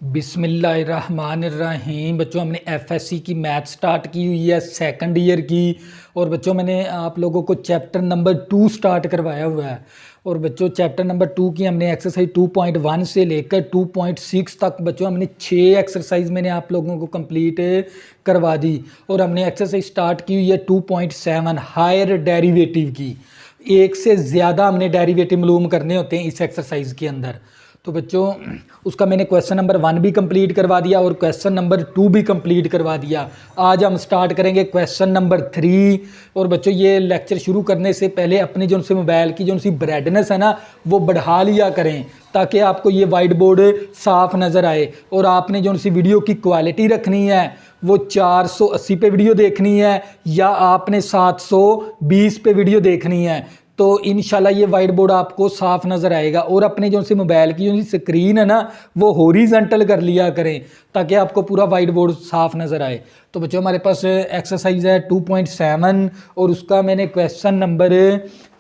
बिस्मिल्लाहिर्रहमानिर्रहीम। बच्चों हमने एफएससी की मैथ स्टार्ट की हुई है सेकंड ईयर की। और बच्चों मैंने आप लोगों को चैप्टर नंबर 2 स्टार्ट करवाया हुआ है। और बच्चों चैप्टर नंबर 2 की हमने एक्सरसाइज 2.1 से लेकर 2.6 तक बच्चों हमने 6 एक्सरसाइज मैंने आप लोगों को कंप्लीट करवा दी। और हमने एक्सरसाइज स्टार्ट की हुई है 2.7 हायर डेरिवेटिव की। एक से ज़्यादा हमने डेरिवेटिव मालूम करने होते हैं इस एक्सरसाइज के अंदर। तो बच्चों उसका मैंने क्वेश्चन नंबर 1 भी कंप्लीट करवा दिया और क्वेश्चन नंबर 2 भी कंप्लीट करवा दिया। आज हम स्टार्ट करेंगे क्वेश्चन नंबर 3। और बच्चों ये लेक्चर शुरू करने से पहले अपनी जो सी मोबाइल की जो सी ब्राइटनेस है ना वो बढ़ा लिया करें ताकि आपको ये वाइट बोर्ड साफ नज़र आए। और आपने जो सी वीडियो की क्वालिटी रखनी है वो 480 पे वीडियो देखनी है या आपने 720 पे वीडियो देखनी है, तो इंशाल्लाह ये वाइट बोर्ड आपको साफ नज़र आएगा। और अपने जो सी मोबाइल की जो सी स्क्रीन है ना वो हॉरिजॉन्टल कर लिया करें ताकि आपको पूरा वाइट बोर्ड साफ नज़र आए। तो बच्चों हमारे पास एक्सरसाइज है 2.7 और उसका मैंने क्वेश्चन नंबर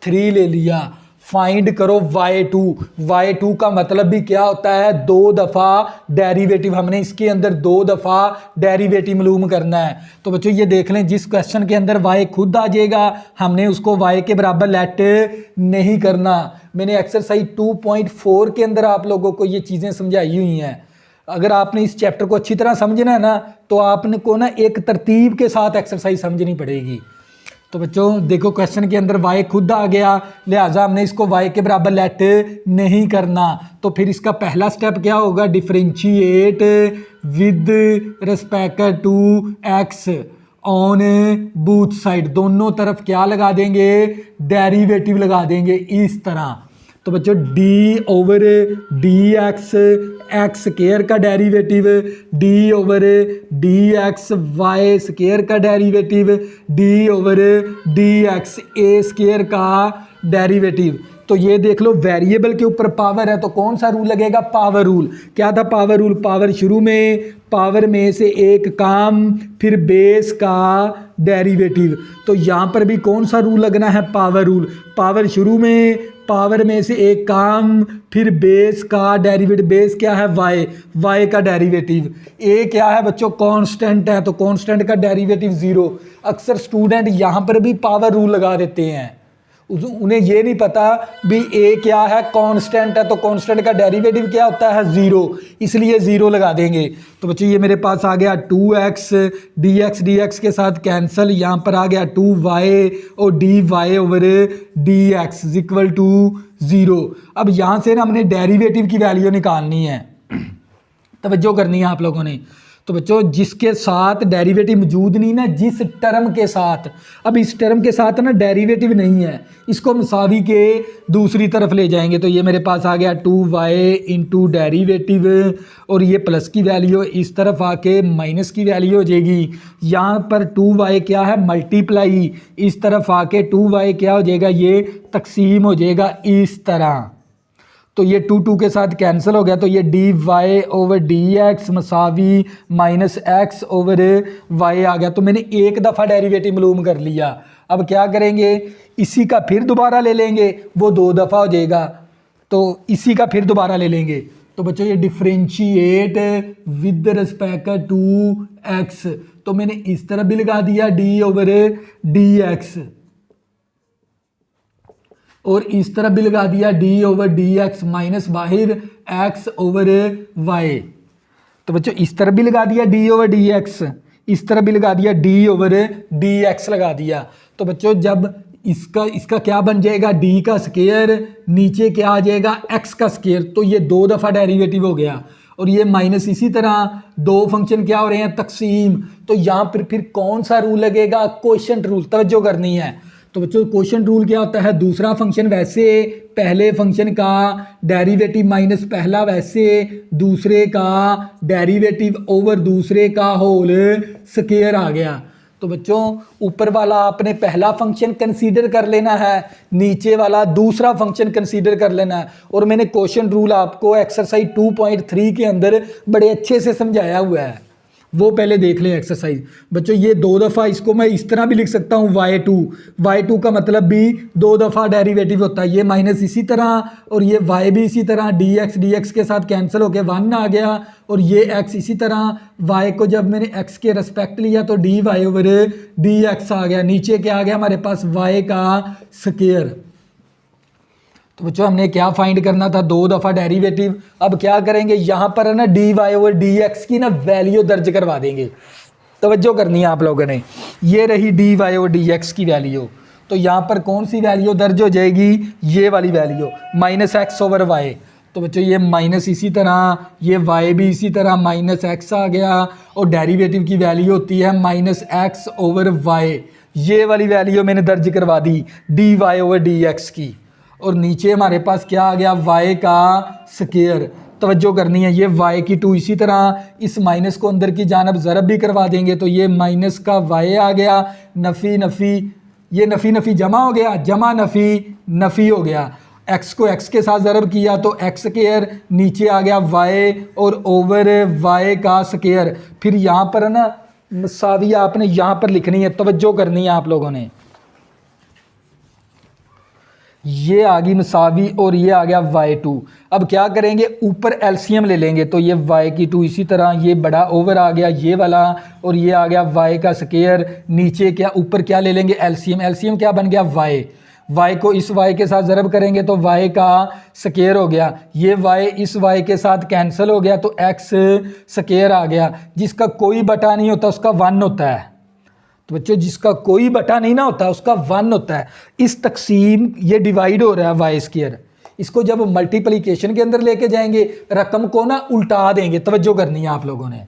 3 ले लिया। फाइंड करो y2। y2 का मतलब भी क्या होता है? 2 दफ़ा डेरिवेटिव। हमने इसके अंदर 2 दफ़ा डेरिवेटिव मालूम करना है। तो बच्चों ये देख लें, जिस क्वेश्चन के अंदर y खुद आ जाएगा हमने उसको y के बराबर लेट नहीं करना। मैंने एक्सरसाइज 2.4 के अंदर आप लोगों को ये चीज़ें समझाई हुई हैं। अगर आपने इस चैप्टर को अच्छी तरह समझना है ना तो आपने को ना एक तरतीब के साथ एक्सरसाइज समझनी पड़ेगी। तो बच्चों देखो क्वेश्चन के अंदर y खुद आ गया, लिहाजा हमने इसको y के बराबर लेट नहीं करना। तो फिर इसका पहला स्टेप क्या होगा? Differentiate with respect to x on both side. दोनों तरफ क्या लगा देंगे? डेरिवेटिव लगा देंगे इस तरह। तो बच्चों d over d x x square का derivative, d over d x y square का derivative, d over d x a square का डेरिवेटिव। तो ये देख लो वेरिएबल के ऊपर पावर है तो कौन सा रूल लगेगा? Power rule. क्या था पावर रूल? पावर शुरू में पावर में से एक काम फिर बेस का डेरिवेटिव। तो यहाँ पर भी कौन सा रूल लगना है? Power rule. पावर शुरू में पावर में से एक काम फिर बेस का डेरिवेटिव। बेस क्या है? वाई। वाई का डेरिवेटिव। ए क्या है बच्चों? कांस्टेंट है तो कांस्टेंट का डेरिवेटिव 0। अक्सर स्टूडेंट यहाँ पर भी पावर रूल लगा देते हैं, उन्हें ये नहीं पता भी ए क्या है? कांस्टेंट है तो कांस्टेंट का डेरिवेटिव क्या होता है? 0, इसलिए 0 लगा देंगे। तो बच्चों ये मेरे पास आ गया 2x, dx के साथ कैंसिल, यहाँ पर आ गया 2y और dy over dx is equal to 0। अब यहाँ से ना हमने डेरिवेटिव की वैल्यू निकालनी है, तवज्जो करनी है आप लोगों ने। तो बच्चों जिसके साथ डेरिवेटिव मौजूद नहीं ना, जिस टर्म के साथ, अब इस टर्म के साथ ना डेरिवेटिव नहीं है, इसको मसावी के दूसरी तरफ ले जाएंगे। तो ये मेरे पास आ गया 2y इंटू डेरीवेटिव और ये प्लस की वैल्यू इस तरफ आके माइनस की वैल्यू हो जाएगी। यहाँ पर 2y क्या है? मल्टीप्लाई। इस तरफ आके 2y क्या हो जाएगा? ये तकसीम हो जाएगा इस तरह। तो ये 2 के साथ कैंसिल हो गया। तो ये dy ओवर dx मसावी माइनस x ओवर y आ गया। तो मैंने एक दफ़ा डेरिवेटिव मालूम कर लिया। अब क्या करेंगे? इसी का फिर दोबारा ले लेंगे, वो 2 दफ़ा हो जाएगा। तो इसी का फिर दोबारा ले लेंगे। तो बच्चों ये differentiate with respect to x, तो मैंने इस तरह भी लगा दिया d ओवर dx और इस तरफ भी लगा दिया d over d x minus बाहर x ओवर y। तो बच्चों इस तरफ भी लगा दिया d ओवर डी एक्स, इस तरफ भी लगा दिया d ओवर डी एक्स लगा दिया। तो बच्चों जब इसका क्या बन जाएगा? d का स्केयर, नीचे क्या आ जाएगा? x का स्केयर। तो ये 2 दफ़ा डेरिवेटिव हो गया और ये माइनस। इसी तरह 2 फंक्शन क्या हो रहे हैं? तकसीम। तो यहाँ पर फिर कौन सा रूल लगेगा? Quotient rule. तवज्जो करनी है। तो बच्चों कोशेंट रूल क्या होता है? दूसरा फंक्शन वैसे पहले फंक्शन का डेरिवेटिव माइनस पहला वैसे दूसरे का डेरिवेटिव ओवर दूसरे का होल स्क्वायर आ गया। तो बच्चों ऊपर वाला आपने पहला फंक्शन कंसीडर कर लेना है, नीचे वाला दूसरा फंक्शन कंसीडर कर लेना है। और मैंने कोशेंट रूल आपको एक्सरसाइज 2.3 के अंदर बड़े अच्छे से समझाया हुआ है। वो पहले देख लें एक्सरसाइज बच्चों। ये 2 दफ़ा, इसको मैं इस तरह भी लिख सकता हूँ y2 का मतलब भी 2 दफ़ा डेरिवेटिव होता है। ये माइनस इसी तरह और ये y भी इसी तरह, dx के साथ कैंसिल होके 1 आ गया और ये x इसी तरह। y को जब मैंने x के रेस्पेक्ट लिया तो dy ओवर dx आ गया। नीचे क्या आ गया हमारे पास y का स्क्वायर। तो बच्चों हमने क्या फाइंड करना था, 2 दफ़ा डेरिवेटिव। अब क्या करेंगे, यहाँ पर है ना dy ओवर dx की ना वैल्यू दर्ज करवा देंगे। तवज्जो करनी है आप लोगों ने, ये रही dy ओवर dx की वैल्यू। तो यहाँ पर कौन सी वैल्यू दर्ज हो जाएगी, ये वाली value minus x over y. तो बच्चों ये माइनस इसी तरह, ये y भी इसी तरह माइनस एक्स आ गया और डेरिवेटिव की वैल्यू होती है माइनस एक्स ओवर वाई। ये वाली वैल्यू मैंने दर्ज करवा दी dy ओवर dx की। और नीचे हमारे पास क्या आ गया, y का स्क्वायर। तवज्जो करनी है, ये y की 2 इसी तरह, इस माइनस को अंदर की जानब ज़रब भी करवा देंगे तो ये माइनस का y आ गया, नफ़ी नफ़ी, ये नफ़ी नफ़ी जमा हो गया, जमा नफ़ी नफ़ी हो गया। x को x के साथ ज़रब किया तो x स्क्वायर, नीचे आ गया y और ओवर y का स्क्वायर। फिर यहाँ पर है ना मसावी आपने यहाँ पर लिखनी है, तवज्जो करनी है आप लोगों ने। ये आ गई मसावी और ये आ गया y2। अब क्या करेंगे, ऊपर एलसीएम ले लेंगे तो ये y की 2 इसी तरह, ये बड़ा ओवर आ गया ये वाला और ये आ गया y का स्क्वायर। नीचे क्या, ऊपर क्या ले लेंगे एलसीएम, एलसीएम क्या बन गया y को इस y के साथ ज़रब करेंगे तो y का स्क्वायर हो गया। ये y इस y के साथ कैंसिल हो गया तो x स्क्वायर आ गया। जिसका कोई बटा नहीं होता उसका 1 होता है। तो बच्चों जिसका कोई बटा नहीं ना होता उसका 1 होता है। इस तकसीम ये डिवाइड हो रहा है वाई स्क्वायर, इसको जब मल्टीप्लिकेशन के अंदर लेके जाएंगे रकम को ना उल्टा देंगे। तवज्जो करनी है आप लोगों ने।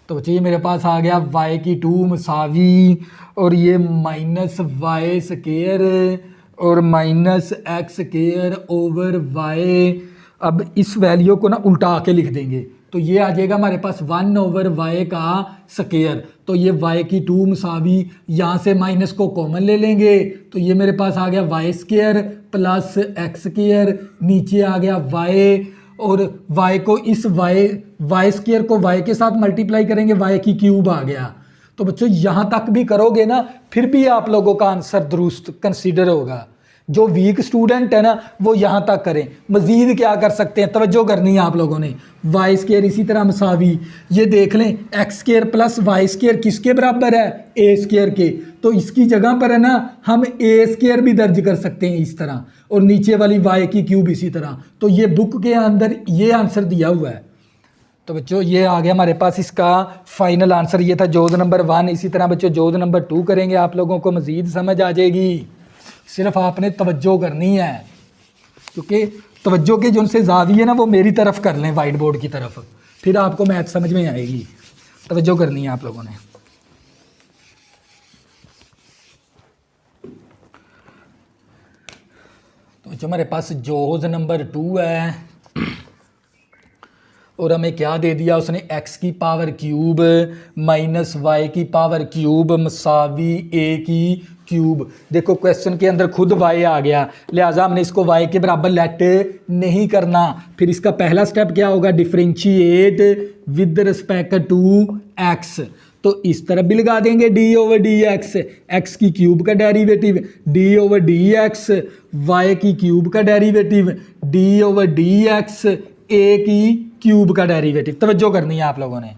तो बच्चों ये मेरे पास आ गया y की 2 मसावी और ये माइनस वाई स्क्वायर और minus x square over y। अब इस वैल्यू को ना उल्टा के लिख देंगे तो ये आ जाएगा हमारे पास 1 ओवर y का स्क्वायर। तो ये y की 2 मसावी, यहाँ से माइनस को कॉमन ले लेंगे तो ये मेरे पास आ गया y square plus x square. नीचे आ गया y और y को इस y स्क्वायर को y के साथ मल्टीप्लाई करेंगे, y की क्यूब आ गया। तो बच्चों यहाँ तक भी करोगे ना फिर भी आप लोगों का आंसर दुरुस्त कंसीडर होगा। जो वीक स्टूडेंट है ना वो यहाँ तक करें। मजीद क्या कर सकते हैं, तवज्जो करनी है आप लोगों ने। वाई स्क्वायर इसी तरह मसावी, ये देख लें x square plus y square किसके बराबर है, ए स्क्वायर के। तो इसकी जगह पर है ना हम ए स्क्वायर भी दर्ज कर सकते हैं इस तरह, और नीचे वाली वाई की क्यूब इसी तरह। तो ये बुक के अंदर ये आंसर दिया हुआ है। तो बच्चों ये आ गया हमारे पास इसका फाइनल आंसर, ये था जोज नंबर 1। इसी तरह बच्चों जोज नंबर 2 करेंगे, आप लोगों को मजीद समझ आ जाएगी। सिर्फ आपने तवज्जो करनी है, क्योंकि तवज्जो के जो से ज़ाविये ना वो मेरी तरफ कर लें वाइट बोर्ड की तरफ, फिर आपको मैथ समझ में आएगी। तवज्जो करनी है आप लोगों ने। तो जो हमारे पास जोज नंबर 2 है और हमें क्या दे दिया उसने, x की पावर क्यूब माइनस वाई की पावर क्यूब मसावी a की क्यूब। देखो क्वेश्चन के अंदर खुद y आ गया, लिहाजा हमने इसको y के बराबर लेट नहीं करना। फिर इसका पहला स्टेप क्या होगा, differentiate with respect to x। तो इस तरफ भी लगा देंगे d over d x, x की क्यूब का derivative d over d x, y की क्यूब का derivative d over d x, a की क्यूब का डेरिवेटिव। तवज्जो करनी है आप लोगों ने।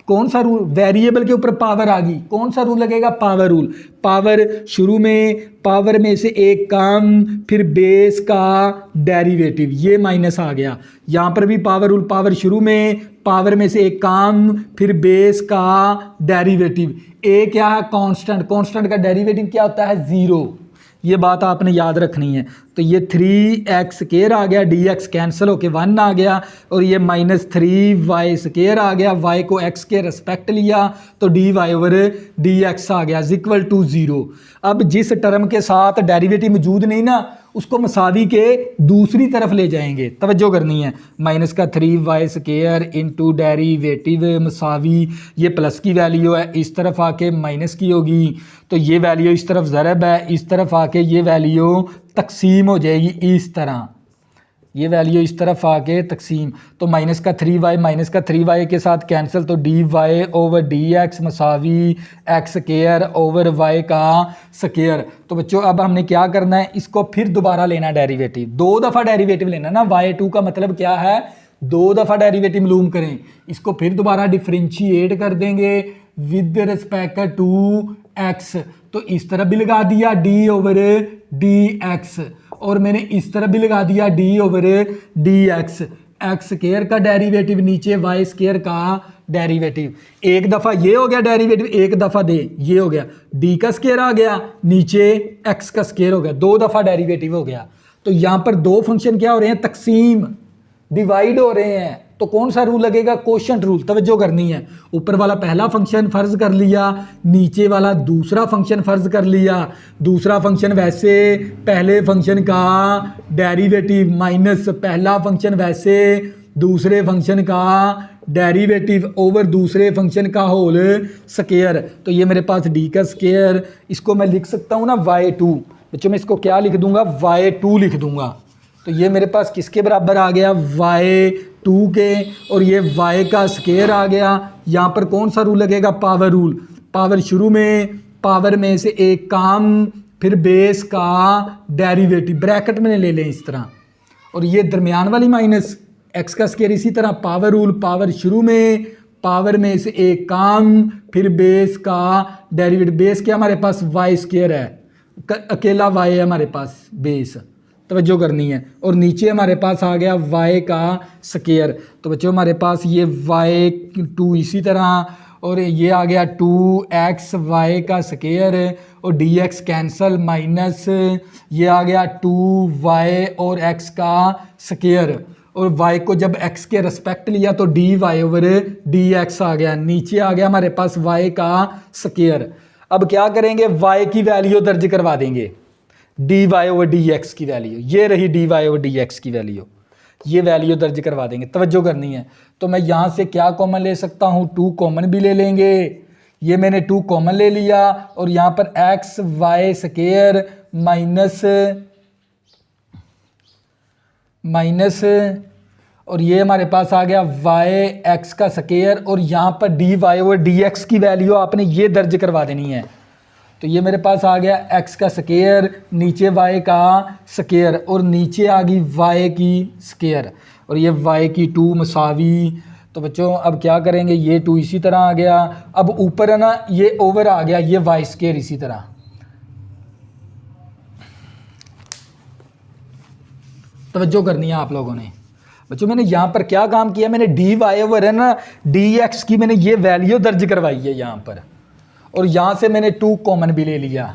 कौन सा रूल, वेरिएबल के ऊपर पावर आ गई, कौन सा रूल लगेगा, पावर रूल। पावर शुरू में पावर में से एक कम, फिर बेस का डेरिवेटिव, ये माइनस आ गया। यहाँ पर भी पावर रूल, पावर शुरू में पावर में से एक कम, फिर बेस का डेरिवेटिव। ए क्या है, कांस्टेंट, कांस्टेंट का डेरिवेटिव क्या होता है, 0। ये बात आपने याद रखनी है। तो ये 3x स्क्वायर आ गया, dx कैंसिल होके 1 आ गया, और ये माइनस 3y स्क्वायर आ गया, y को x के रेस्पेक्ट लिया तो dy ओवर dx आ गया इक्वल टू 0। अब जिस टर्म के साथ डेरिवेटिव मौजूद नहीं ना उसको मसावी के दूसरी तरफ ले जाएंगे। तवज्जो करनी है। माइनस का 3y स्क्वायर इंटू डेरिवेटिव मसावी, ये प्लस की वैल्यू है, इस तरफ आके माइनस की होगी, तो ये वैल्यू इस तरफ ज़रब है, इस तरफ आके ये वैल्यू तकसीम हो जाएगी इस तरह। ये वैल्यू इस तरफ आके तकसीम, तो -3y के साथ कैंसिल, तो dy/dx मसावी x square over y का स्क्वायर। तो बच्चों अब हमने क्या करना है, इसको फिर दोबारा लेना डेरिवेटिव, 2 दफ़ा डेरिवेटिव लेना ना। y2 का मतलब क्या है, 2 दफ़ा डेरिवेटिव मालूम करें, इसको फिर दोबारा डिफ्रेंशिएट कर देंगे विद रिस्पेक्ट टू x। तो इस तरह भी लगा दिया d/dx, और मैंने इस तरह भी लगा दिया d/dx। एक्स स्क्वायर का डेरिवेटिव नीचे वाई स्क्वायर का डेरिवेटिव, एक दफ़ा ये हो गया डेरिवेटिव, एक दफ़ा दे ये हो गया, डी का स्क्वायर आ गया, नीचे एक्स का स्क्वायर हो गया, 2 दफ़ा डेरिवेटिव हो गया। तो यहाँ पर 2 फंक्शन क्या हो रहे हैं, तकसीम, डिवाइड हो रहे हैं। तो कौन सा रूल लगेगा, कोशेंट रूल। तवज्जो करनी है, ऊपर वाला पहला फंक्शन फर्ज कर लिया, नीचे वाला दूसरा फंक्शन फर्ज कर लिया। दूसरा फंक्शन वैसे पहले फंक्शन का डेरिवेटिव माइनस पहला फंक्शन वैसे दूसरे फंक्शन का डेरिवेटिव ओवर दूसरे फंक्शन का होल स्क्वायर। तो ये मेरे पास डी का स्क्वायर, इसको मैं लिख सकता हूँ ना y2। बच्चों मैं इसको क्या लिख दूंगा, y2 लिख दूंगा। तो ये मेरे पास किसके बराबर आ गया, y2 के, और ये y का स्क्वायर आ गया। यहाँ पर कौन सा रूल लगेगा, पावर रूल। पावर शुरू में पावर में से एक काम, फिर बेस का डेरिवेटिव ब्रैकेट में ले लें इस तरह, और ये दरमियान वाली माइनस x का स्क्वायर। इसी तरह पावर रूल, पावर शुरू में पावर में से एक काम, फिर बेस का डेरिवेटिव। बेस क्या हमारे पास y स्क्वायर है, अकेला y है हमारे पास बेस, तवज्जो करनी है। और नीचे हमारे पास आ गया y का स्क्वायर। तो बच्चों हमारे पास ये y2 इसी तरह, और ये आ गया 2x y का स्क्वायर, और dx कैंसल, माइनस ये आ गया 2y और x का स्क्वायर, और y को जब x के रिस्पेक्ट लिया तो dy ओवर dx आ गया। नीचे आ गया हमारे पास y का स्क्वायर। अब क्या करेंगे, y की वैल्यू दर्ज करवा देंगे, dy ओवर dx की वैल्यू, ये रही dy ओवर dx की वैल्यू, ये वैल्यू दर्ज करवा देंगे। तवज्जो करनी है। तो मैं यहाँ से क्या कॉमन ले सकता हूँ, 2 कॉमन भी ले लेंगे, ये मैंने 2 कॉमन ले लिया, और यहाँ पर एक्स वाई स्क्वायर माइनस और ये हमारे पास आ गया वाई एक्स का स्क्वायर, और यहाँ पर d y over d x की वैल्यू आपने ये दर्ज करवा देनी है। तो ये मेरे पास आ गया x का स्क्वायर, नीचे y का स्क्वायर, और नीचे आ गई y की स्क्वायर, और ये y की 2 मसावी। तो बच्चों अब क्या करेंगे, ये 2 इसी तरह आ गया, अब ऊपर है ना ये ओवर आ गया, ये y स्क्वायर इसी तरह। तवज्जो करनी है आप लोगों ने। बच्चों मैंने यहाँ पर क्या काम किया, मैंने डी वाई ओवर है ना डी एक्स की मैंने ये वैल्यू दर्ज करवाई है यहाँ पर, और यहाँ से मैंने 2 कॉमन भी ले लिया।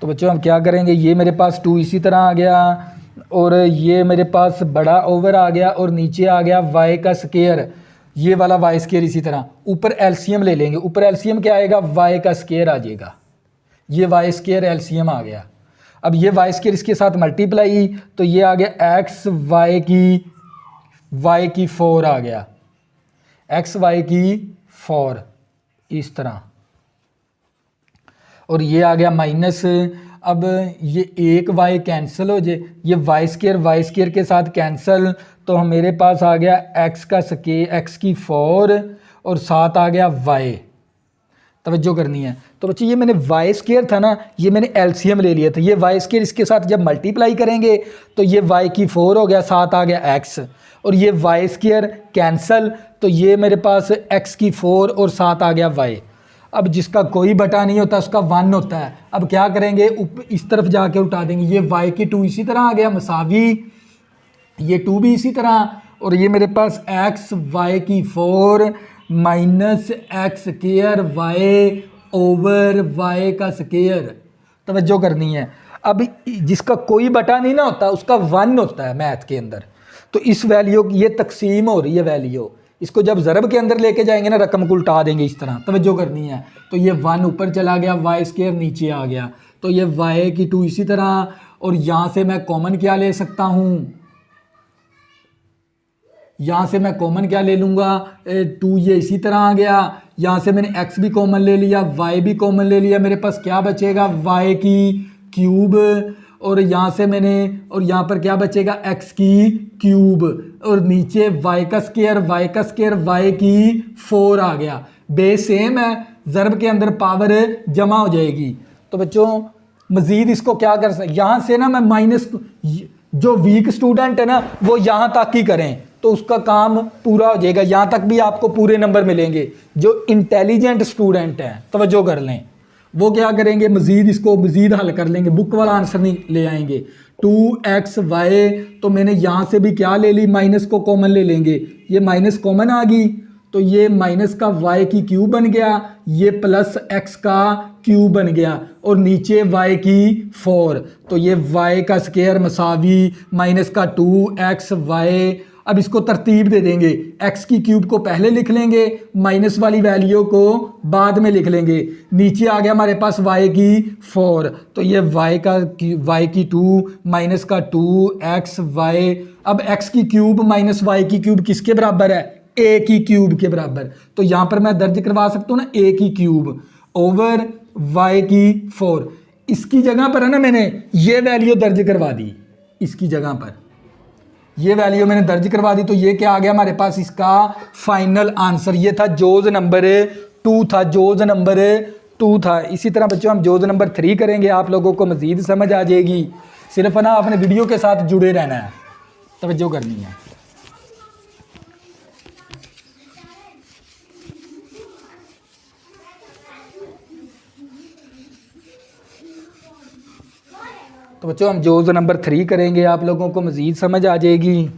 तो बच्चों हम क्या करेंगे, ये मेरे पास 2 इसी तरह आ गया, और ये मेरे पास बड़ा ओवर आ गया, और नीचे आ गया y का स्क्वायर, ये वाला y स्क्वायर इसी तरह। ऊपर एलसीएम ले लेंगे, ऊपर एलसीएम क्या आएगा, y का स्क्वायर आ जाएगा, ये y स्क्वायर एलसीएम आ गया। अब ये y स्क्वायर इसके साथ मल्टीप्लाई, तो ये आ गया x y की 4 आ गया, x y की 4 इस तरह, और ये आ गया माइनस। अब ये एक y कैंसिल हो जाए, ये y स्क्वायर के साथ कैंसिल, तो मेरे पास आ गया x का स्क्वायर, x की 4 और साथ आ गया y। तवज्जो करनी है। तो बच्चे ये मैंने y स्क्वायर था ना, ये मैंने एलसीएम ले लिया था, ये y स्क्वायर इसके साथ जब मल्टीप्लाई करेंगे तो ये y की 4 हो गया, साथ आ गया x, और ये y स्क्वायर कैंसल, तो ये मेरे पास x की 4 और साथ आ गया y। अब जिसका कोई बटा नहीं होता उसका 1 होता है। अब क्या करेंगे, इस तरफ जाके उठा देंगे, ये y की 2 इसी तरह आ गया मसावी, ये 2 भी इसी तरह, और ये मेरे पास x y की 4 minus x square y over y का स्क्वायर। तवज्जो करनी है। अब जिसका कोई बटा नहीं ना होता उसका 1 होता है मैथ के अंदर। तो इस वैल्यू की ये तकसीम हो रही है वैल्यू, इसको जब ज़रब के अंदर लेके जाएंगे ना रकम को उल्टा देंगे इस तरह। तवज्जो करनी है। तो ये 1 ऊपर चला गया, y स्क्वायर नीचे आ गया, तो ये y की 2 इसी तरह, और यहाँ से मैं कॉमन क्या ले सकता हूँ, यहाँ से मैं कॉमन क्या ले लूँगा, 2 ये इसी तरह आ गया, यहाँ से मैंने x भी कॉमन ले लिया, y भी कॉमन ले लिया, मेरे पास क्या बचेगा y की क्यूब, और यहाँ से मैंने, और यहाँ पर क्या बचेगा, x की क्यूब, और नीचे y का स्क्वायर, y की 4 आ गया। बेस सेम है, ज़र्ब के अंदर पावर जमा हो जाएगी। तो बच्चों मज़ीद इसको क्या कर सकते, यहाँ से ना मैं माइनस, जो वीक स्टूडेंट है ना वो यहाँ तक ही करें तो उसका काम पूरा हो जाएगा, यहाँ तक भी आपको पूरे नंबर मिलेंगे। जो इंटेलिजेंट स्टूडेंट हैं तवज्जो कर लें, वो क्या करेंगे, मज़ीद इसको मज़ीद हल कर लेंगे, बुक वाला आंसर नहीं ले आएंगे। 2xy, तो मैंने यहाँ से भी क्या ले ली, माइनस को कॉमन ले लेंगे, ये माइनस कॉमन आ गई तो ये माइनस का y की क्यूब बन गया, ये प्लस x का क्यूब बन गया, और नीचे y की 4, तो ये y का स्क्वायर मसावी माइनस का 2xy। अब इसको तरतीब दे देंगे, x की क्यूब को पहले लिख लेंगे, माइनस वाली वैल्यू को बाद में लिख लेंगे। नीचे आ गया हमारे पास y की 4, तो ये y की 2 माइनस का 2xy। अब x की क्यूब माइनस y की क्यूब किसके बराबर है, a की क्यूब के बराबर। तो यहाँ पर मैं दर्ज करवा सकता हूँ ना a की क्यूब ओवर y की 4। इसकी जगह पर है ना मैंने ये वैल्यू दर्ज करवा दी, इसकी जगह पर ये वैल्यू मैंने दर्ज करवा दी, तो ये क्या आ गया हमारे पास, इसका फाइनल आंसर। ये था जोज नंबर 2 था, जोज नंबर 2 था। इसी तरह बच्चों हम जोज नंबर 3 करेंगे, आप लोगों को मज़ीद समझ आ जाएगी। सिर्फ ना आपने वीडियो के साथ जुड़े रहना है, तवज्जो करनी है। तो बच्चों हम जोज़ नंबर 3 करेंगे, आप लोगों को मज़ीद समझ आ जाएगी,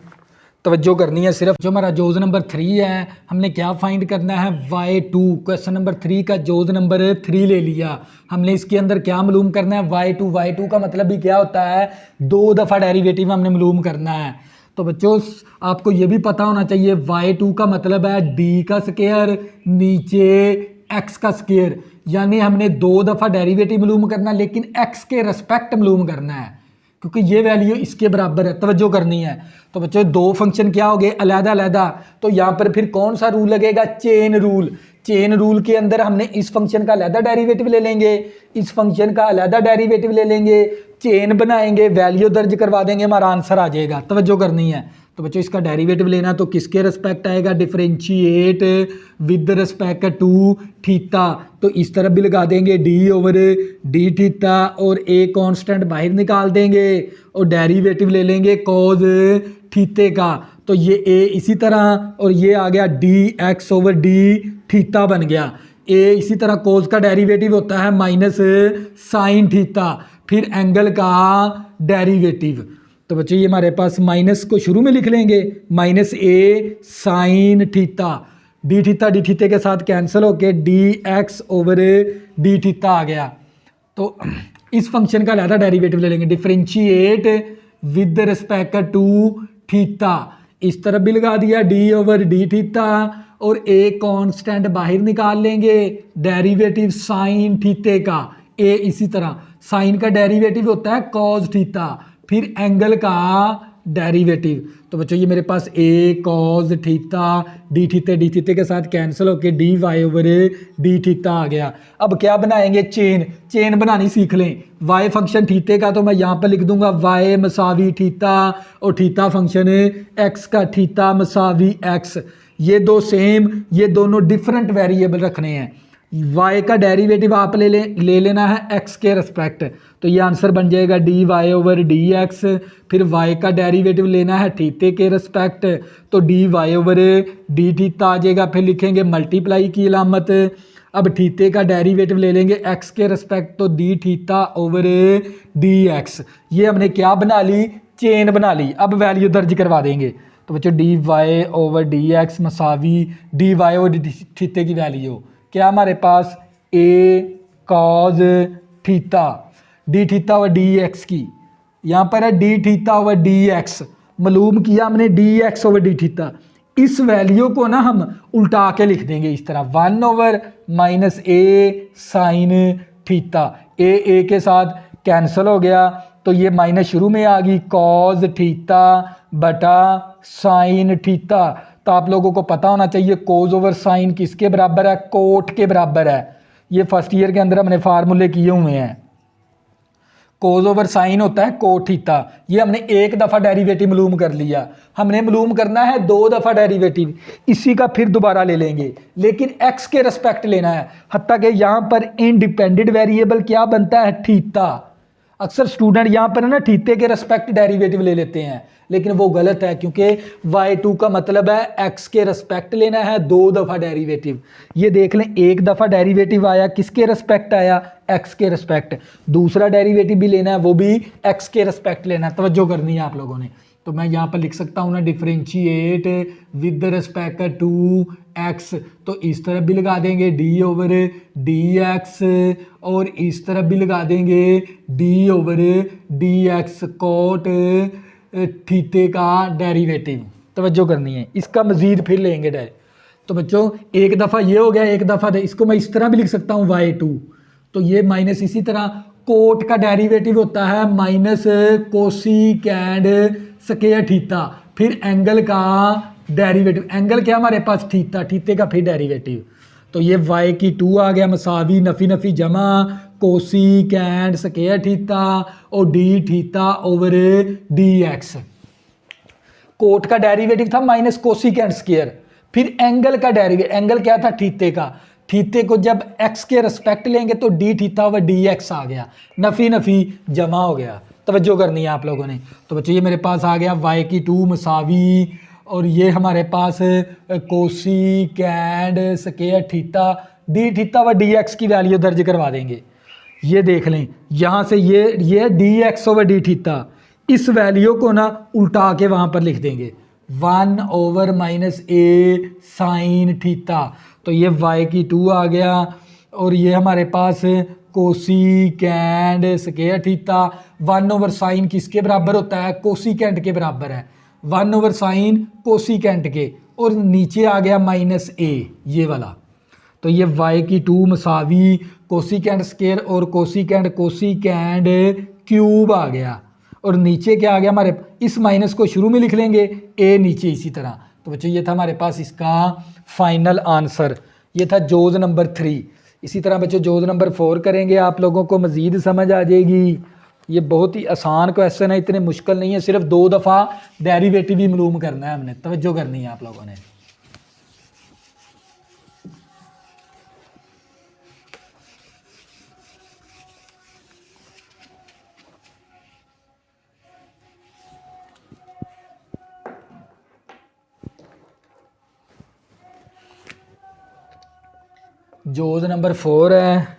तवज्जो करनी है सिर्फ। जो हमारा जोज़ नंबर 3 है, हमने क्या फाइंड करना है, y2। क्वेश्चन नंबर 3 का जोज़ नंबर 3 ले लिया हमने। इसके अंदर क्या मालूम करना है, y2 का मतलब भी क्या होता है, 2 दफ़ा डेरिवेटिव हमने मालूम करना है। तो बच्चों आपको ये भी पता होना चाहिए, y2 का मतलब है d का स्क्वायर नीचे x का स्क्वायर, यानी हमने 2 दफ़ा डेरिवेटिव मालूम करना, लेकिन x के रेस्पेक्ट मालूम करना है, क्योंकि ये वैल्यू इसके बराबर है, तवज्जो करनी है। तो बच्चों 2 फंक्शन क्या हो गए, अलहदा अलहदा। तो यहाँ पर फिर कौन सा रूल लगेगा, चेन रूल। चेन रूल के अंदर हमने इस फंक्शन का अलहदा डेरिवेटिव ले लेंगे, इस फंक्शन का अलहदा डेरिवेटिव ले लेंगे, चेन बनाएंगे, वैल्यू दर्ज करवा देंगे, हमारा आंसर आ जाएगा, तवज्जो करनी है। तो बच्चों इसका डेरिवेटिव लेना तो किसके रिस्पेक्ट आएगा, differentiate with respect to theta. तो इस तरफ भी लगा देंगे d ओवर डी थीटा, और a कांस्टेंट बाहर निकाल देंगे, और डेरिवेटिव ले लेंगे कॉज थीटे का। तो ये a इसी तरह, और ये आ गया dx ओवर डी थीटा बन गया। a इसी तरह कोज का डेरिवेटिव होता है माइनस साइन थीटा, फिर एंगल का डेरिवेटिव। तो बच्चों ये हमारे पास माइनस को शुरू में लिख लेंगे, minus a sine theta, d थीटे के साथ कैंसिल होके dx ओवर डी थीटा आ गया। तो इस फंक्शन का अलहदा डेरिवेटिव ले लेंगे, differentiate with respect to theta. इस तरफ भी लगा दिया d ओवर डी थीटा, और a कांस्टेंट बाहर निकाल लेंगे, डेरिवेटिव साइन थीटे का। a इसी तरह साइन का डेरिवेटिव होता है कॉस थीटा, फिर एंगल का डेरिवेटिव। तो बच्चों ये मेरे पास a कॉस थीटा, डी थीटे के साथ कैंसिल होके d y over d theta आ गया। अब क्या बनाएंगे, चेन बनानी सीख लें। y फंक्शन थीटे का तो मैं यहाँ पर लिख दूंगा y मसावी थीटा, और थीटा फंक्शन x का, थीटा मसावी x। ये दो सेम, ये दोनों डिफरेंट वेरिएबल रखने हैं। y का डेरिवेटिव आप ले लेना है x के रिस्पेक्ट, तो ये आंसर बन जाएगा d y over d x. फिर y का डेरिवेटिव लेना है थीटे के रिस्पेक्ट, तो d y over d theta आ जाएगा, फिर लिखेंगे मल्टीप्लाई की अलामत। अब थीटे का डेरिवेटिव ले लेंगे x के रिस्पेक्ट, तो d theta over d x. ये हमने क्या बना ली, चेन बना ली। अब वैल्यू दर्ज करवा देंगे, तो बच्चों d y over d x मसावी डी वाई ओवर डी थीटे की वैल्यू क्या हमारे पास, a cos theta, d theta over d x की। यहाँ पर है d theta over d x, मालूम किया हमने d x over d theta. इस वैल्यू को ना हम उल्टा के लिख देंगे इस तरह, 1 over minus a sine theta. a के साथ कैंसिल हो गया, तो ये माइनस शुरू में आ गई, कॉज थीटा बटा साइन थीटा। तो आप लोगों को पता होना चाहिए कोज ओवर साइन किसके बराबर है, कोट के बराबर है। ये फर्स्ट ईयर के अंदर हमने फार्मूले किए हुए हैं। कोज ओवर साइन होता है कोट थीटा। ये हमने एक दफ़ा डेरिवेटिव मालूम कर लिया, हमने मालूम करना है 2 दफ़ा डेरिवेटिव, इसी का फिर दोबारा ले लेंगे, लेकिन एक्स के रिस्पेक्ट लेना है। हत्ता कि यहाँ पर इंडिपेंडेंट वेरिएबल क्या बनता है, थीटा। अक्सर स्टूडेंट यहाँ पर है ना थीटे के रिस्पेक्ट डेरिवेटिव ले लेते हैं, लेकिन वो गलत है, क्योंकि y2 का मतलब है x के रिस्पेक्ट लेना है 2 दफ़ा डेरिवेटिव। ये देख लें, एक दफ़ा डेरिवेटिव आया, किसके रिस्पेक्ट आया, x के रिस्पेक्ट। दूसरा डेरिवेटिव भी लेना है, वो भी x के रिस्पेक्ट लेना है। तवज्जो करनी है आप लोगों ने। तो मैं यहाँ पर लिख सकता हूँ ना, differentiate with respect to x, तो इस तरफ भी लगा देंगे d ओवर dx, और इस तरफ भी लगा देंगे d ओवर dx कोट थीटे का डेरिवेटिव। तवज्जो करनी है, इसका मज़ीद फिर लेंगे तो बच्चों एक दफ़ा ये हो गया, एक दफ़ा इसको मैं इस तरह भी लिख सकता हूँ y2, तो ये माइनस इसी तरह कोट का डेरिवेटिव होता है माइनस कोसिकेंड स्क्वायर थीटा, फिर एंगल का डेरिवेटिव, एंगल क्या हमारे पास थीटा, थीटे का फिर डेरिवेटिव। तो ये y2 आ गया मसावी नफ़ी नफ़ी जमा कोसिकेंड स्क्वायर थीटा और d theta over d x. Cot का डेरिवेटिव था माइनस कोसिकेंड स्क्वायर, फिर एंगल का डेरिवेटिव, एंगल क्या था, थीटे का। थीटे को जब x के रिस्पेक्ट लेंगे तो d theta over d x आ गया, नफ़ी नफ़ी जमा हो गया। तवज्जो करनी है आप लोगों ने। तो बच्चों ये मेरे पास आ गया y2 मसावी, और ये हमारे पास cosecant square theta d theta व डी एक्स की वैल्यू दर्ज करवा देंगे। ये देख लें, यहाँ से ये d x over d theta, इस वैल्यू को ना उल्टा के वहाँ पर लिख देंगे 1 over minus a sine theta. तो ये y2 आ गया, और ये हमारे पास cosecant square theta 1 over sine किसके बराबर होता है, कोसिकेंड के बराबर है, 1 ओवर साइन कोसिकेंड के, और नीचे आ गया माइनस ए ये वाला। तो ये y2 मसावी कोसिकेंड स्क्वायर और कोसिकेंड क्यूब आ गया, और नीचे क्या आ गया हमारे, इस माइनस को शुरू में लिख लेंगे, ए नीचे इसी तरह। तो बच्चों ये था हमारे पास इसका फाइनल आंसर, ये था जोज नंबर 3। इसी तरह बच्चों जोज नंबर 4 करेंगे, आप लोगों को मज़ीद समझ आ जाएगी। ये बहुत ही आसान क्वेश्चन है, इतने मुश्किल नहीं है, सिर्फ 2 दफ़ा डेरिवेटिव ही मालूम करना है हमने। तवज्जो करनी है आप लोगों ने। जोज नंबर 4 है,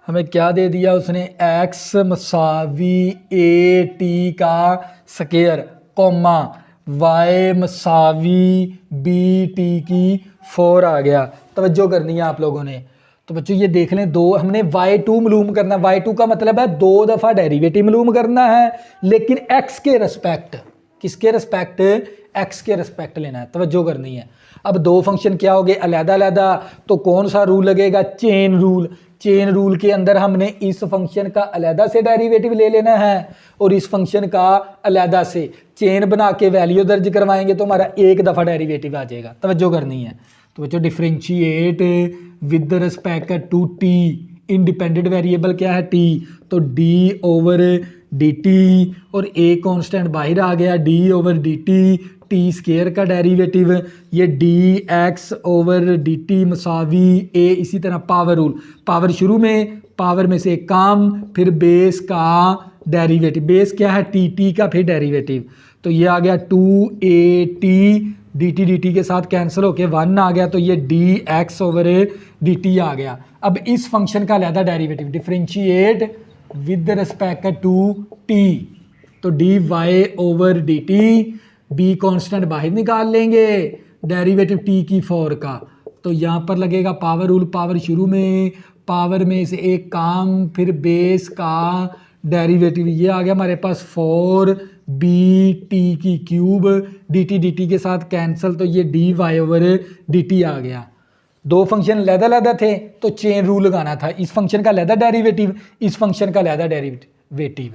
हमें क्या दे दिया उसने, x मसावी ए टी का स्क्वायर कॉमा y मसावी बी टी की 4 आ गया। तवज्जो करनी है आप लोगों ने। तो बच्चों ये देख लें, दो हमने y2 मालूम करना है, y2 का मतलब है 2 दफ़ा डेरिवेटिव मालूम करना है, लेकिन x के रिस्पेक्ट, किसके रिस्पेक्ट, x के रिस्पेक्ट लेना है। तवज्जो करनी है। अब 2 फंक्शन क्या हो गए, अलग-अलग, तो कौन सा रूल लगेगा, चेन रूल। चेन रूल के अंदर हमने इस फंक्शन का अलहदा से डेरिवेटिव ले लेना है और इस फंक्शन का अलहदा से, चेन बना के वैल्यू दर्ज करवाएंगे तो हमारा एक दफ़ा डेरिवेटिव आ जाएगा। तवज्जो करनी है। तो बच्चों differentiate with respect to t, independent variable क्या है, टी, तो डी ओवर डी टी, और ए कांस्टेंट बाहर आ गया, d over d t, t square का डेरिवेटिव, ये d x over d t मसावी ए, इसी तरह पावर रूल, पावर शुरू में, पावर में से कम, फिर बेस का डेरिवेटिव, बेस क्या है, टी टी का फिर डेरिवेटिव। तो ये आ गया 2at डी टी के साथ कैंसिल होके 1 आ गया, तो ये d x over d t आ गया। अब इस फंक्शन का अलहदा derivative, differentiate with respect to t, तो d y over d t, b constant बाहर निकाल लेंगे, डेरिवेटिव टी की 4 का, तो यहाँ पर लगेगा पावर रूल, पावर शुरू में, पावर में से एक काम, फिर बेस का डेरिवेटिव, ये आ गया हमारे पास 4 बी टी की क्यूब, डी टी के साथ कैंसिल, तो ये d y over d t आ गया। 2 फंक्शन अलग-अलग थे तो चेन रूल लगाना था, इस फंक्शन का अलग डेरिवेटिव, इस फंक्शन का अलग डेरिवेटिव।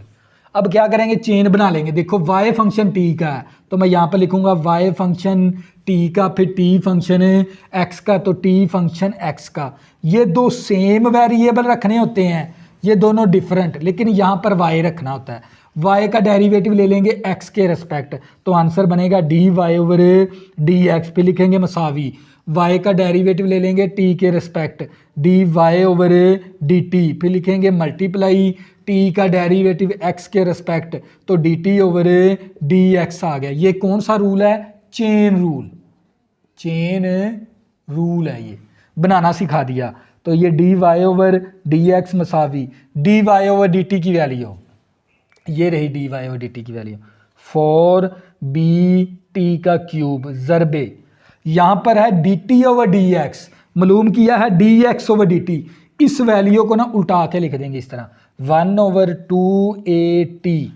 अब क्या करेंगे, चेन बना लेंगे। देखो y फंक्शन t का है, तो मैं यहाँ पर लिखूंगा y फंक्शन t का, फिर t फंक्शन x का, तो t फंक्शन x का। ये 2 सेम वेरिएबल रखने होते हैं, ये दोनों डिफरेंट, लेकिन यहाँ पर y रखना होता है। y का डेरिवेटिव ले लेंगे x के रिस्पेक्ट, तो आंसर बनेगा dy ओवर dx, पे लिखेंगे मसावी। y का डेरिवेटिव ले लेंगे t के रिस्पेक्ट, dy ओवर dt, फिर लिखेंगे मल्टीप्लाई t का डेरिवेटिव x के रिस्पेक्ट, तो dt ओवर dx आ गया। ये कौन सा रूल है? चेन रूल, चेन रूल है, ये बनाना सिखा दिया। तो ये dy over dx मसावी dy over dt की वैल्यू, ये रही dy ओवर dt की वैल्यू 4bt का क्यूब ज़रबे, यहाँ पर है dt ओवर dx, मालूम किया है dx ओवर dt। इस वैल्यू को ना उल्टा के लिख देंगे इस तरह 1 ओवर 2at।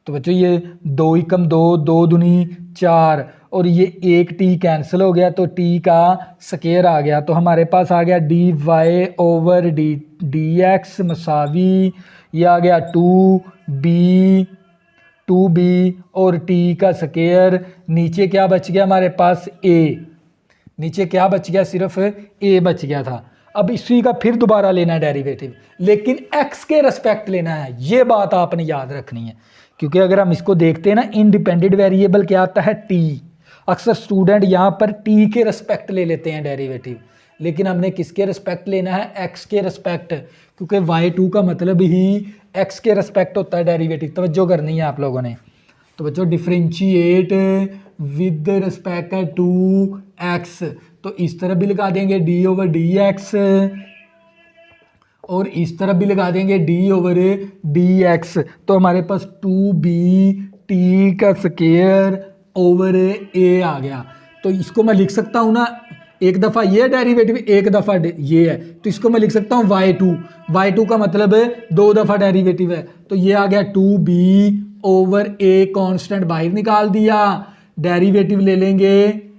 तो बच्चों ये 2 एकम 2, 2 दूनी 4, और ये एक t कैंसिल हो गया तो t का स्केयर आ गया, तो हमारे पास आ गया dy ओवर dx मसावी, ये आ गया 2b और t का स्केयर, नीचे क्या बच गया हमारे पास a, नीचे क्या बच गया? सिर्फ a बच गया था। अब इसी का फिर दोबारा लेना है डेरिवेटिव, लेकिन x के रिस्पेक्ट लेना है, ये बात आपने याद रखनी है। क्योंकि अगर हम इसको देखते हैं ना, इंडिपेंडेंट वेरिएबल क्या आता है? t। अक्सर स्टूडेंट यहाँ पर t के रिस्पेक्ट ले लेते हैं डेरिवेटिव, लेकिन हमने किसके रिस्पेक्ट लेना है? x के रिस्पेक्ट, क्योंकि y2 का मतलब ही x के रिस्पेक्ट होता है डेरिवेटिव। तवज्जो करनी है आप लोगों ने। तो बच्चों differentiate with respect to x, तो इस तरह भी लगा देंगे d ओवर dx, और इस तरफ भी लगा देंगे d ओवर dx, तो हमारे पास 2bt का स्क्वायर ओवर a आ गया। तो इसको मैं लिख सकता हूँ ना, एक दफ़ा ये डेरिवेटिव, एक दफ़ा ये है, तो इसको मैं लिख सकता हूँ y2 का मतलब 2 दफ़ा डेरिवेटिव है, तो ये आ गया 2b ओवर a, कांस्टेंट बाहर निकाल दिया, डेरिवेटिव ले लेंगे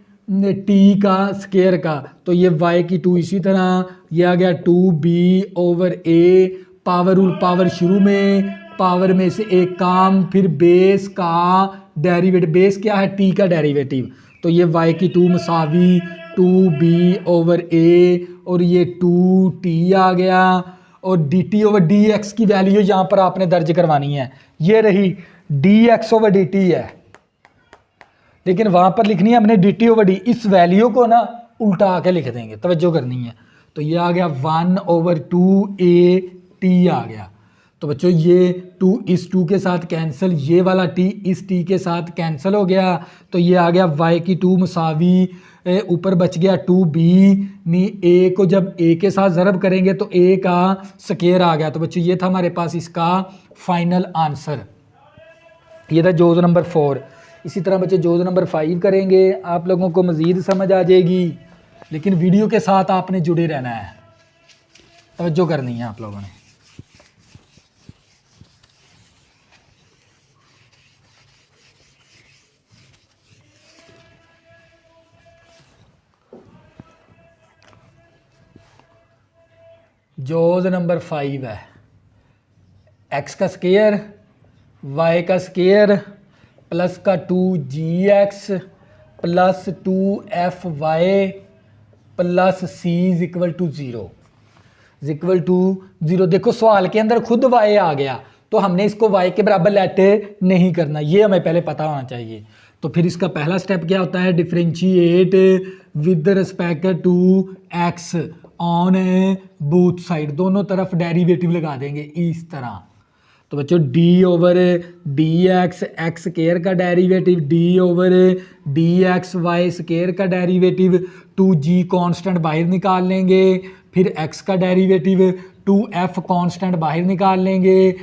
t का स्क्वायर का, तो ये y की 2 इसी तरह, ये आ गया 2b over a, power rule, power शुरू में, पावर में से एक काम, फिर बेस का डेरिवेटिव, बेस क्या है? t का डेरिवेटिव, तो ये y की 2 मसावी 2b ओवर a, और ये 2t आ गया, और dt ओवर dx की वैल्यू यहाँ पर आपने दर्ज करवानी है, ये रही dx ओवर dt है, लेकिन वहाँ पर लिखनी है हमने dt ओवर d, इस वैल्यू को ना उल्टा के लिख देंगे, तवज्जो करनी है। तो ये आ गया 1 ओवर 2at आ गया। तो बच्चों ये 2 इस 2 के साथ कैंसिल, ये वाला t इस t के साथ कैंसिल हो गया, तो ये आ गया y की 2 मसावी, ऊपर बच गया 2b, a को जब a के साथ ज़रब करेंगे तो a का स्क्वायर आ गया। तो बच्चों ये था हमारे पास इसका फाइनल आंसर, ये था जोज़ नंबर 4। इसी तरह बच्चे जोज़ नंबर 5 करेंगे, आप लोगों को मज़ीद समझ आ जाएगी, लेकिन वीडियो के साथ आपने जुड़े रहना है, तवज्जो करनी है आप लोगों ने। जोज़ नंबर 5 है, x का स्क्वायर, y का स्क्वायर प्लस का 2gx plus 2fy plus c is equal to 0, equal to 0। देखो सवाल के अंदर खुद y आ गया, तो हमने इसको y के बराबर लेट नहीं करना, ये हमें पहले पता होना चाहिए। तो फिर इसका पहला स्टेप क्या होता है? Differentiate with respect to x on both side, दोनों तरफ डेरिवेटिव लगा देंगे इस तरह। तो बच्चों d over dx x square का derivative, d over dx y square का डेरिवेटिव, 2g कांस्टेंट बाहर निकाल लेंगे, फिर x का डेरिवेटिव, 2f कांस्टेंट बाहर निकाल लेंगे,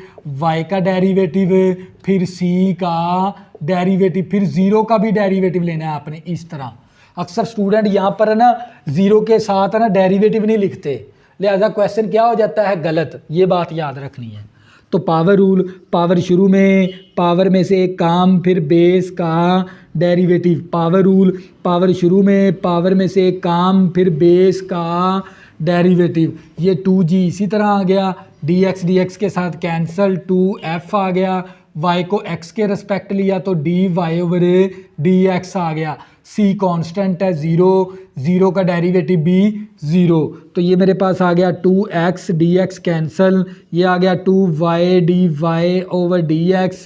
y का डेरिवेटिव, फिर c का डेरिवेटिव, फिर 0 का भी डेरिवेटिव लेना है आपने इस तरह। अक्सर स्टूडेंट यहाँ पर ना 0 के साथ ना डेरिवेटिव नहीं लिखते, लिहाजा क्वेश्चन क्या हो जाता है? गलत, ये बात याद रखनी है। तो पावर रूल, पावर शुरू में, पावर में से एक काम, फिर बेस का डेरिवेटिव, पावर रूल, पावर शुरू में, पावर में से एक काम, फिर बेस का डेरिवेटिव, ये 2g इसी तरह आ गया, dx के साथ कैंसल, 2f आ गया, y को x के रिस्पेक्ट लिया तो dy ओवर dx आ गया, सी कांस्टेंट है, ज़ीरो का डेरिवेटिव भी ज़ीरो। तो ये मेरे पास आ गया 2x dx कैंसल, ये आ गया 2y dy over dx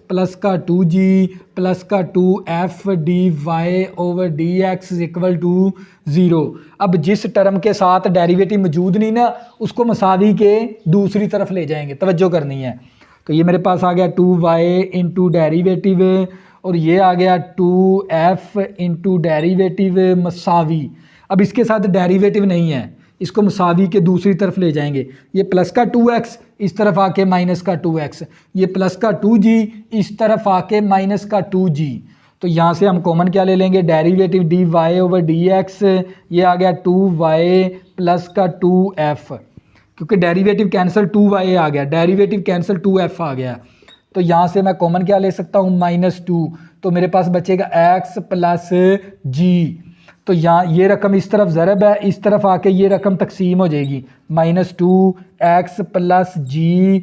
plus का 2g प्लस का 2f dy over dx equal to 0। अब जिस टर्म के साथ डेरिवेटिव मौजूद नहीं ना, उसको मसावी के दूसरी तरफ ले जाएंगे, तवज्जो करनी है। तो ये मेरे पास आ गया 2y इंटू डेरीवेटिव और ये आ गया 2f इंटू डेरीवेटिव मसावी। अब इसके साथ डेरिवेटिव नहीं है, इसको मसावी के दूसरी तरफ ले जाएंगे। ये प्लस का 2x इस तरफ आके माइनस का 2x, ये प्लस का 2g इस तरफ आके माइनस का 2g। तो यहाँ से हम कॉमन क्या ले लेंगे, डेरिवेटिव dy ओवर dx, ये आ गया 2y प्लस का 2f, क्योंकि डेरिवेटिव कैंसिल 2y आ गया, डेरिवेटिव कैंसिल 2f आ गया। तो यहाँ से मैं कॉमन क्या ले सकता हूँ, -2। तो मेरे पास बचेगा x प्लस g। तो यहाँ ये रकम इस तरफ ज़रब है, इस तरफ आके ये रकम तकसीम हो जाएगी, -2x प्लस g।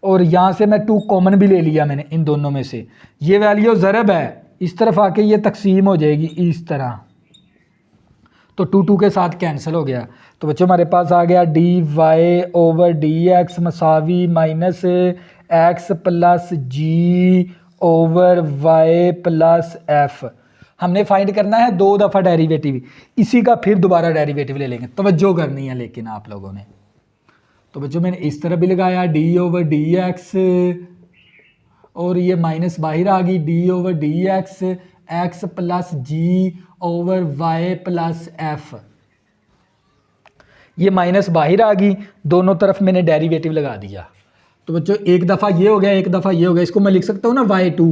और यहाँ से मैं 2 कॉमन भी ले लिया मैंने इन दोनों में से, ये वैल्यू ज़रब है, इस तरफ आके ये तकसीम हो जाएगी इस तरह। तो 2 के साथ कैंसिल हो गया। तो बच्चों हमारे पास आ गया dy ओवर dx मसावी minus x plus g over y plus f। हमने फाइंड करना है 2 दफ़ा डेरिवेटिव, इसी का फिर दोबारा डेरिवेटिव ले लेंगे, तवज्जो करनी है लेकिन आप लोगों ने। तो बच्चों मैंने इस तरह भी लगाया d ओवर dx और ये माइनस बाहर आ गई, d over dx x plus g over y plus f। ये माइनस बाहर आ गई, दोनों तरफ मैंने डेरिवेटिव लगा दिया। तो बच्चों एक दफ़ा ये हो गया, एक दफ़ा ये हो गया, इसको मैं लिख सकता हूँ ना y2।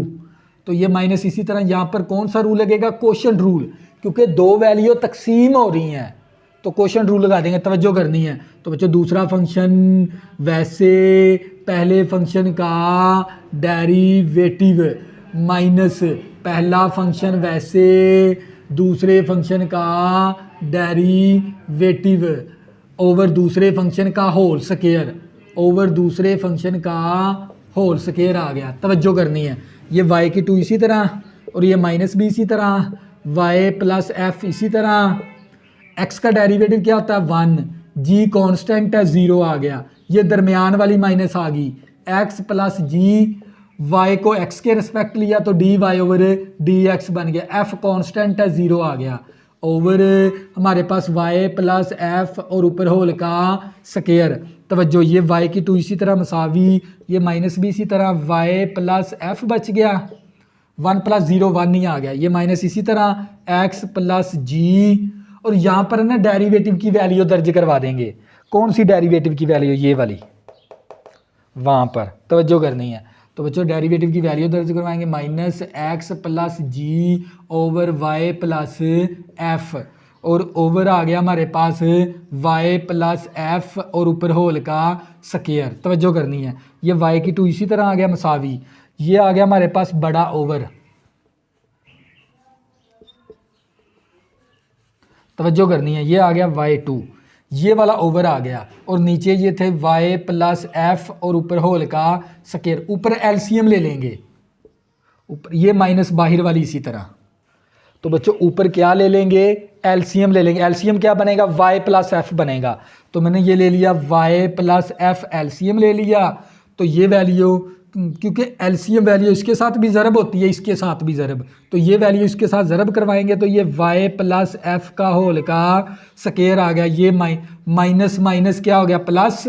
तो ये माइनस इसी तरह यहाँ पर कौन सा रूल लगेगा, क्वोशंट रूल, क्योंकि 2 वैल्यू तकसीम हो रही हैं तो क्वोशंट रूल लगा देंगे, तवज्जो करनी है। तो बच्चों दूसरा फंक्शन वैसे पहले फंक्शन का डेरिवेटिव माइनस पहला फंक्शन वैसे दूसरे फंक्शन का डेरिवेटिव ओवर दूसरे फंक्शन का होल स्क्वायर ओवर दूसरे फंक्शन का होल स्क्वायर आ गया, तवज्जो करनी है। ये y की 2 इसी तरह और ये माइनस भी इसी तरह, y प्लस f इसी तरह। x का डेरिवेटिव क्या होता है 1, g कांस्टेंट है 0 आ गया, ये दरमियान वाली माइनस आ गई, x प्लस g, y को x के रिस्पेक्ट लिया तो dy ओवर dx बन गया, f कांस्टेंट है 0 आ गया ओवर हमारे पास y प्लस f और ऊपर होल का स्क्वायर। तवज्जो ये y की 2 इसी तरह मसावी, ये माइनस भी इसी तरह, y प्लस f बच गया, 1 प्लस 0 1 ही आ गया, ये माइनस इसी तरह x प्लस g। और यहाँ पर ना डेरिवेटिव की वैल्यू दर्ज करवा देंगे, कौन सी डेरिवेटिव की वैल्यू, ये वाली वहाँ पर तवज्जो करनी है। तो बच्चों डेरिवेटिव की वैल्यू दर्ज करवाएंगे, माइनस एक्स प्लस जी ओवर वाई प्लस एफ, और ओवर आ गया हमारे पास y प्लस एफ और ऊपर होल का स्क्वायर, तवज्जो करनी है। ये y की 2 इसी तरह आ गया मसावी, ये आ गया हमारे पास बड़ा ओवर, तवज्जो करनी है, ये आ गया y2, ये वाला ओवर आ गया, और नीचे ये थे y प्लस एफ और ऊपर होल का स्क्वायर। ऊपर एलसीएम ले लेंगे, ऊपर ये माइनस बाहर वाली इसी तरह। तो बच्चों ऊपर क्या ले लेंगे, एलसीएम ले लेंगे। एलसीएम क्या बनेगा, y प्लस एफ बनेगा। तो मैंने ये ले लिया y प्लस एफ, एलसीएम ले लिया। तो ये वैल्यू, क्योंकि एलसीएम वैल्यू इसके साथ भी ज़रब होती है, इसके साथ भी ज़रब, तो ये वैल्यू इसके साथ ज़रब करवाएंगे तो ये y प्लस एफ का होल का स्क्वायर आ गया, ये माइनस माइनस क्या हो गया प्लस।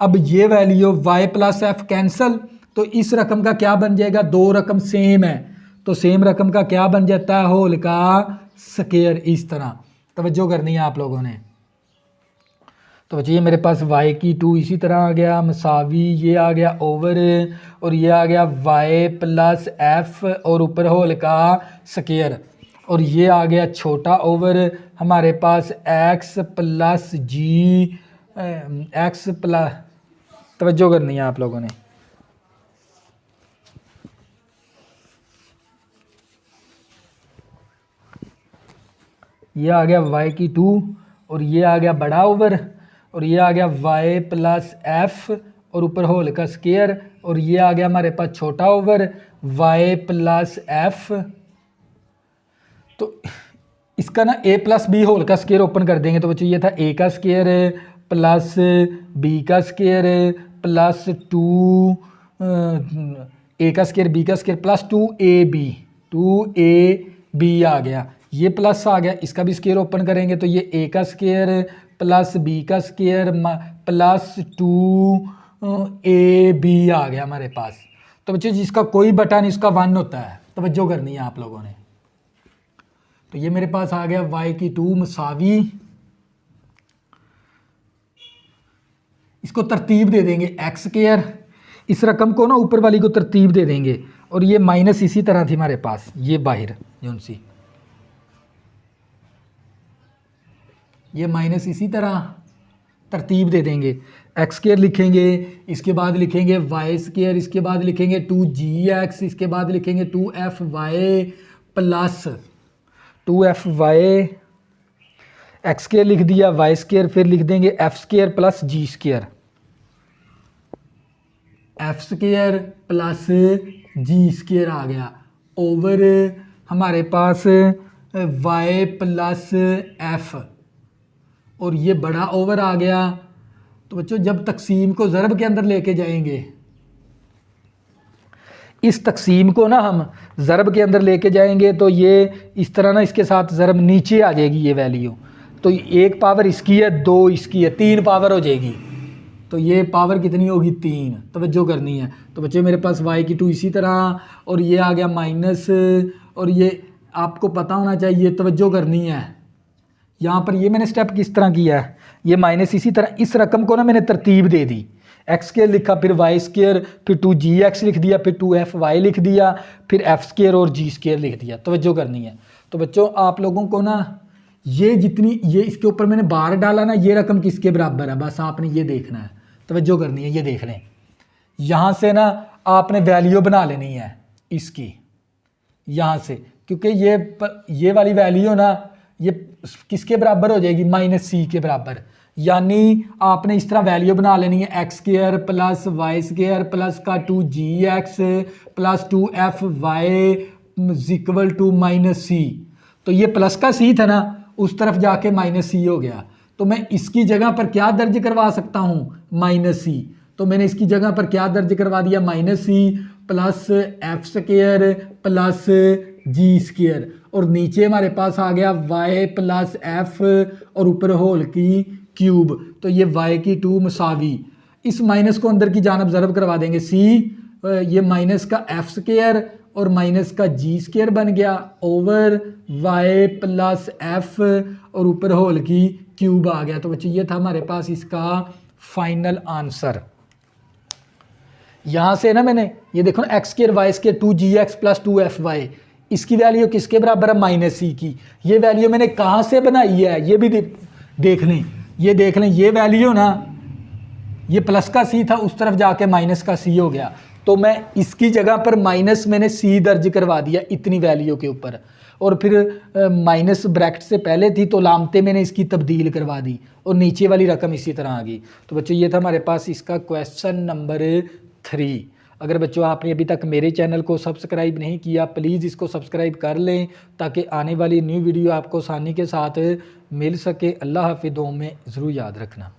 अब ये value y plus F cancel, तो इस रकम का क्या बन जाएगा, दो रकम सेम है तो सेम रकम का क्या बन जाता है, होल का स्क्वायर। इस तरह तवज्जो करनी है आप लोगों ने। तो बच्चे ये मेरे पास y की 2 इसी तरह आ गया मसावी, ये आ गया ओवर, और ये आ गया y प्लस एफ और ऊपर होल का स्क्वायर, और ये आ गया छोटा ओवर हमारे पास x प्लस जी, x प्लस, तवज्जो करनी है आप लोगों ने। ये आ गया y की 2 और ये आ गया बड़ा ओवर, और ये आ गया y प्लस एफ और ऊपर होल का स्क्वायर, और ये आ गया हमारे पास छोटा ओवर y प्लस एफ। तो इसका ना a प्लस बी होल का स्क्वायर ओपन कर देंगे तो बच्चों ये था a का स्क्वायर प्लस b का स्क्वायर प्लस 2 a का स्क्वायर b का स्क्वायर प्लस 2ab आ गया, ये प्लस आ गया, इसका भी स्क्वायर ओपन करेंगे तो ये a का स्क्वायर प्लस b का स्क्वायर प्लस 2ab आ गया हमारे पास। तो बच्चों जिसका कोई बटन इसका 1 होता है, तवज्जो करनी है आप लोगों ने। तो ये मेरे पास आ गया y2 मसावी, इसको तरतीब दे देंगे एक्स स्क्वायर, इस रकम को ना ऊपर वाली को तरतीब दे देंगे, और ये माइनस इसी तरह थी हमारे पास, ये बाहर यूं सी, ये माइनस इसी तरह तरतीब दे देंगे, एक्स स्क्वायर लिखेंगे, इसके बाद लिखेंगे वाई स्क्वायर, इसके बाद लिखेंगे 2gx, इसके बाद लिखेंगे 2fy plus 2fy, x square लिख दिया, वाई स्क्वायर, फिर लिख देंगे F square plus g square, F square plus g square आ गया, ओवर हमारे पास वाई प्लस एफ, और ये बड़ा ओवर आ गया। तो बच्चों जब तकसीम को ज़रब के अंदर लेके जाएंगे, इस तकसीम को ना हम ज़रब के अंदर लेके जाएंगे तो ये इस तरह ना इसके साथ ज़रब नीचे आ जाएगी ये वैल्यू, तो एक पावर इसकी है, 2 इसकी है, 3 पावर हो जाएगी। तो ये पावर कितनी होगी 3, तवज्जो करनी है। तो बच्चे मेरे पास y2 इसी तरह, और ये आ गया माइनस, और ये आपको पता होना चाहिए, तवज्जो करनी है। यहाँ पर ये मैंने स्टेप किस तरह किया है, ये माइनस इसी तरह, इस रकम को ना मैंने तरतीब दे दी, एक्स स्क्वायर लिखा, फिर वाई स्क्वायर, फिर 2gx लिख दिया, फिर 2fy लिख दिया, फिर एफ स्क्वायर और जी स्क्वायर लिख दिया, तवज्जो करनी है। तो बच्चों आप लोगों को ना ये जितनी, ये इसके ऊपर मैंने बार डाला ना, ये रकम किसके बराबर है, बस आपने ये देखना है, तवज्जो करनी है, ये देख लें। यहाँ से ना आपने वैल्यू बना लेनी है इसकी, यहाँ से, क्योंकि ये वाली वैल्यू ना ये किसके बराबर हो जाएगी, -c के बराबर, यानी आपने इस तरह वैल्यू बना लेनी है, x square plus y square plus का 2gx plus 2fy equal to -c। तो ये प्लस का c था ना, उस तरफ जाके -c हो गया, तो मैं इसकी जगह पर क्या दर्ज करवा सकता हूँ, -c। तो मैंने इसकी जगह पर क्या दर्ज करवा दिया, -c plus f square plus g square, और नीचे हमारे पास आ गया y प्लस एफ और ऊपर होल की क्यूब। तो ये y2 मसावी, इस माइनस को अंदर की जानब ज़रब करवा देंगे c, ये माइनस का एफ स्क्वायर और माइनस का जी स्क्वायर बन गया, ओवर y प्लस एफ और ऊपर होल की क्यूब आ गया। तो बच्चे ये था हमारे पास इसका फाइनल आंसर। यहाँ से ना मैंने ये देखो ना, x square y square 2gx plus 2fy, इसकी वैल्यू किसके बराबर है, -c की। ये वैल्यू मैंने कहाँ से बनाई है, ये भी देख लें, ये देख लें, ये वैल्यू ना ये प्लस का c था, उस तरफ जाके माइनस का c हो गया, तो मैं इसकी जगह पर माइनस मैंने c दर्ज करवा दिया इतनी वैल्यू के ऊपर, और फिर माइनस ब्रैकेट से पहले थी तो लामते मैंने इसकी तब्दील करवा दी, और नीचे वाली रकम इसी तरह आ गई। तो बच्चों ये था हमारे पास इसका क्वेश्चन नंबर 3। अगर बच्चों आपने अभी तक मेरे चैनल को सब्सक्राइब नहीं किया, प्लीज़ इसको सब्सक्राइब कर लें ताकि आने वाली न्यू वीडियो आपको आसानी के साथ मिल सके। अल्लाह हाफ़िज़, दुआ में ज़रूर याद रखना।